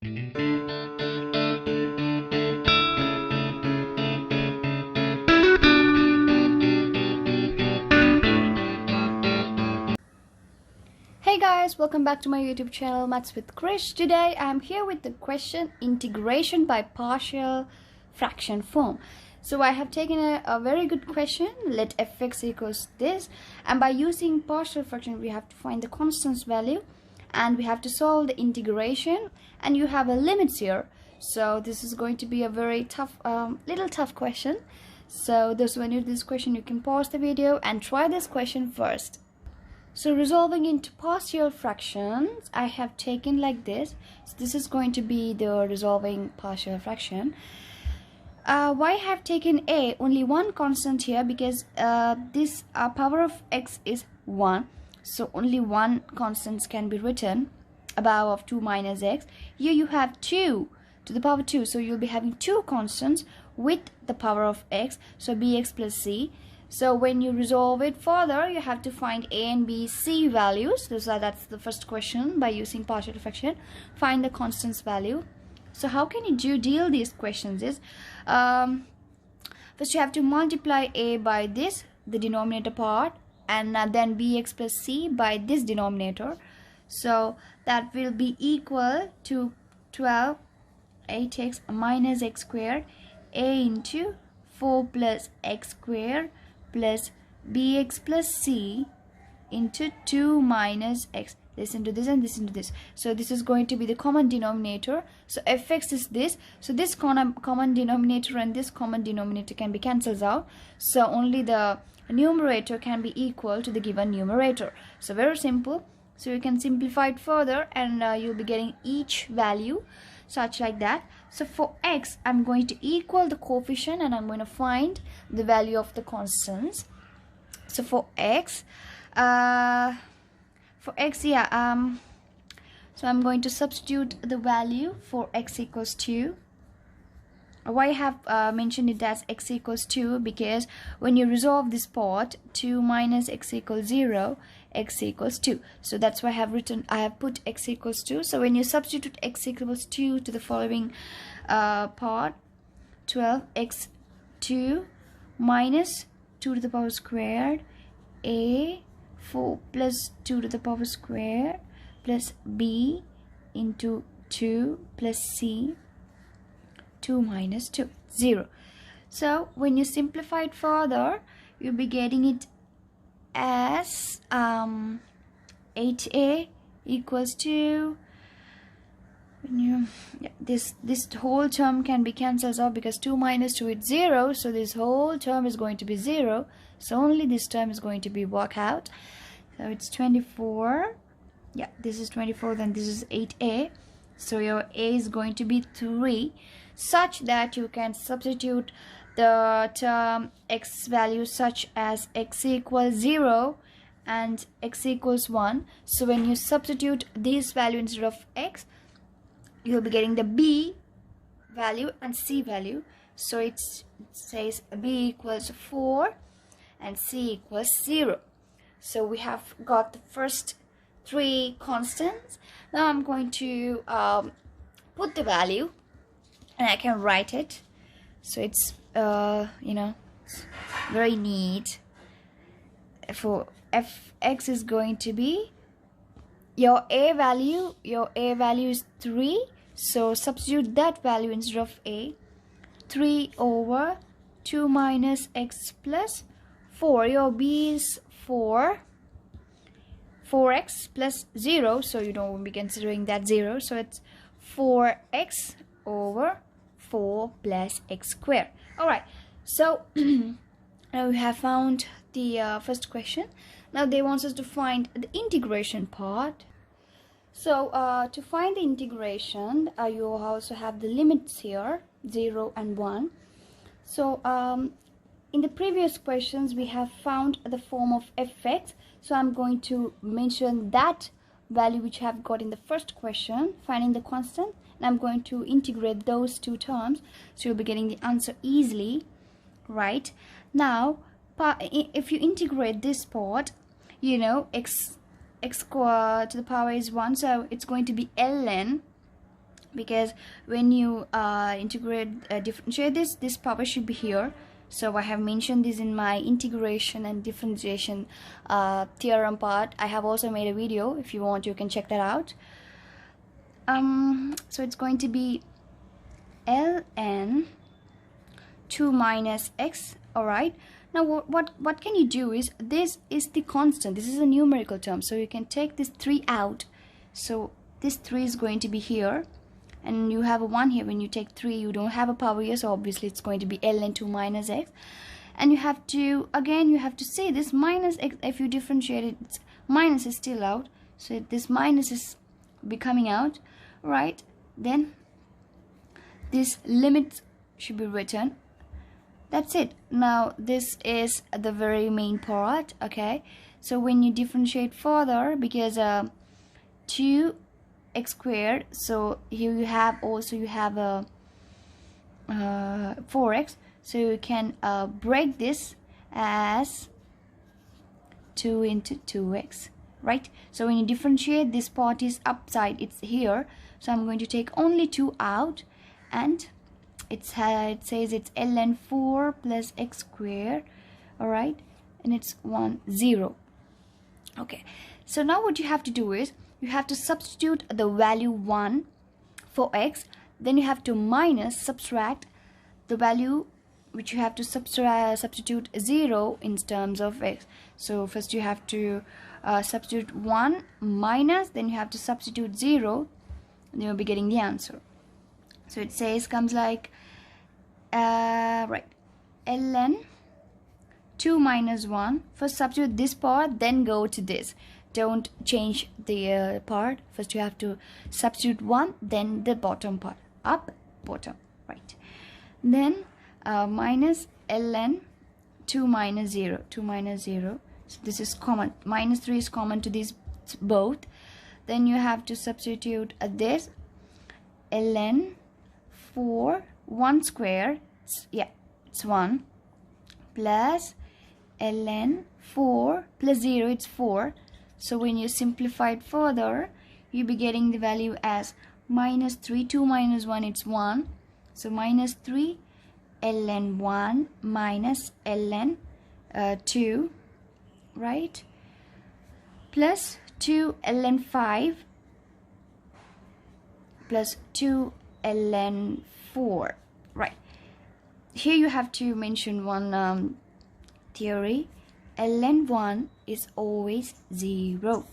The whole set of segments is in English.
Hey guys, welcome back to my YouTube channel Maths with Krish. Today I am here with the question integration by partial fraction form. So I have taken a very good question. Let fx equals this, and by using partial fraction we have to find the constants value and we have to solve the integration, and you have a limits here. So this is going to be a very tough little tough question. So those who are new to this question, you can pause the video and try this question first. So resolving into partial fractions, I have taken like this. So this is going to be the resolving partial fraction. Why I have taken only one constant here? Because this power of x is 1. So only one constant can be written above of 2 minus x. Here you have 2 to the power 2. So you'll be having two constants with the power of x. So bx plus c. So when you resolve it further, you have to find a and b, c values. So that's the first question by using partial fraction. Find the constants value. So how can you deal these questions is, first you have to multiply a by this, the denominator part, and then bx plus c by this denominator. So that will be equal to 12 8x minus x squared a into 4 plus x squared plus bx plus c into 2 minus x. This into this and this into this. So this is going to be the common denominator. So fx is this. So this common denominator and this common denominator can be cancelled out. So only the numerator can be equal to the given numerator. So very simple. So you can simplify it further, and you'll be getting each value such like that. So for x, I'm going to equal the coefficient and I'm going to find the value of the constants. So for x, so I'm going to substitute the value for x equals 2. Why I have mentioned it as x equals 2? Because when you resolve this part, 2 minus x equals 0, x equals 2. So that's why I have put x equals 2. So when you substitute x equals 2 to the following part, 12x 2 minus 2 to the power squared, a 4 plus 2 to the power squared, plus b into 2 plus c 2 minus 2, 0. So when you simplify it further, you'll be getting it as 8a equals to, this whole term can be cancelled out because 2 minus 2 is 0. So this whole term is going to be 0. So only this term is going to be worked out. So it's 24. Yeah, this is 24, then this is 8a. So your a is going to be 3, such that you can substitute the term x value such as x equals 0 and x equals 1. So when you substitute this value instead of x, you'll be getting the b value and c value. So it says b equals 4 and c equals 0. So we have got the first 3 constants. Now I'm going to put the value and I can write it. So it's it's very neat. For fx is going to be your a value is 3. So substitute that value instead of a. 3 over 2 minus x plus 4. Your b is 4x plus 0, so you don't be considering that 0. So it's 4x over 4 plus x squared. Alright, so now we have found the first question. Now they want us to find the integration part. So to find the integration, you also have the limits here, 0 and 1. So in the previous questions we have found the form of fx. So I'm going to mention that value which I have got in the first question, finding the constant, and I'm going to integrate those two terms, so you'll be getting the answer easily. Right now, if you integrate this part, x squared to the power is 1, so it's going to be ln because when you differentiate this power should be here. So I have mentioned this in my integration and differentiation theorem part. I have also made a video. If you want, you can check that out. So it's going to be ln 2 minus x. All right, now what can you do is, this is the constant, this is a numerical term, so you can take this 3 out. So this 3 is going to be here, and you have a 1 here. When you take 3, you don't have a power here, so obviously it's going to be ln 2 minus x. And you have to, again, you have to say this minus x. If you differentiate it, it's minus is still out, so this minus is be coming out, right? Then this limit should be written. That's it. Now this is the very main part. Okay, so when you differentiate further, because 2x squared, so here you have also, you have a 4x, so you can break this as 2 into 2x, right? So when you differentiate, this part is upside, it's here, so I'm going to take only 2 out, and it says it's ln 4 plus x squared. All right, and it's 1 0. Okay, so now what you have to do is, you have to substitute the value 1 for x, then you have to minus, subtract the value which you have to substitute 0 in terms of x. So first you have to substitute 1 minus, then you have to substitute 0, and you'll be getting the answer. So it says, comes like right, ln 2 minus 1. First substitute this part, then go to this. Don't change the part. First you have to substitute 1, then the bottom part, up, bottom, right? Then minus ln 2 minus 0, 2 minus 0. So this is common. Minus 3 is common to these both. Then you have to substitute this ln 4 1 square, yeah, it's 1, plus ln 4 plus 0, it's 4. So when you simplify it further, you'll be getting the value as minus 3. 2 minus 1, it's 1. So minus 3 ln 1 minus ln 2, right? Plus 2 ln 5 plus 2 ln 4, right? Here you have to mention one theory. ln 1 is always 0,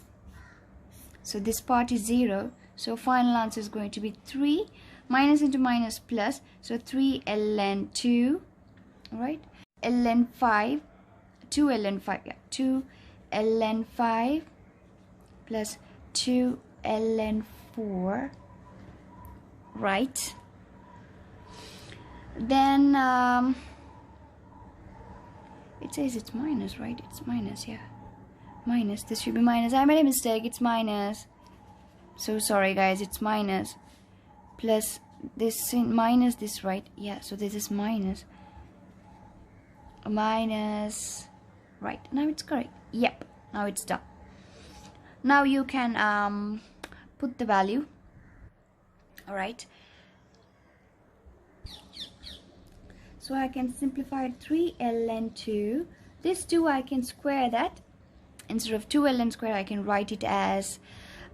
so this part is 0, so final answer is going to be 3. Minus into minus plus, so 3 ln 2, right? ln 5, 2 ln 5, yeah, 2 ln 5 plus 2 ln 4, right? Then it says it's minus, right? It's minus, yeah, minus. This should be minus. I made a mistake. It's minus. So sorry guys, it's minus. Plus this minus this, right? Yeah, so this is minus. Minus, right? Now it's correct. Yep, now it's done. Now you can put the value. All right, so I can simplify 3 ln 2. This 2 I can square that. Instead of 2 ln square, I can write it as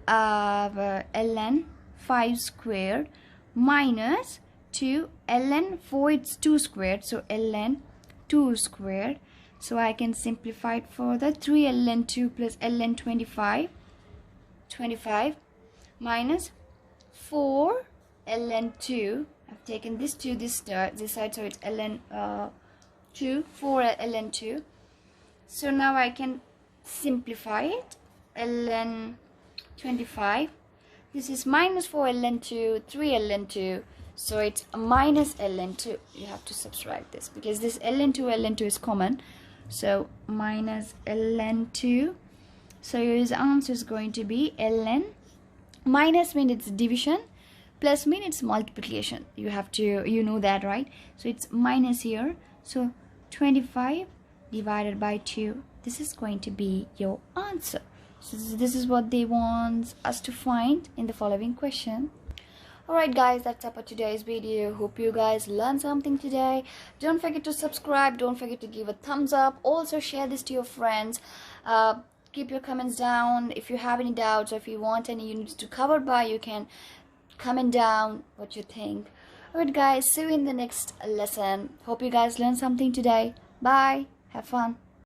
ln 5 squared minus 2 ln 4, it's 2 squared, so ln 2 squared. So I can simplify it further. 3 ln 2 plus ln 25 minus 4 ln 2. I've taken this to this side, so it's ln 2, 4 ln 2. So now I can simplify it. ln 25. This is minus 4 ln 2, 3 ln 2. So it's minus ln 2. You have to subtract this because this ln 2 is common. So minus ln 2. So your answer is going to be ln. Minus means it's division, plus means it's multiplication. You have to, you know that, right? So it's minus here. So 25 divided by 2. This is going to be your answer. So this is what they want us to find in the following question. Alright guys, that's up for today's video. Hope you guys learned something today. Don't forget to subscribe, don't forget to give a thumbs up, also share this to your friends. Keep your comments down. If you have any doubts or if you want any units to cover by, you can comment down what you think. Alright guys, see you in the next lesson. Hope you guys learned something today. Bye, have fun.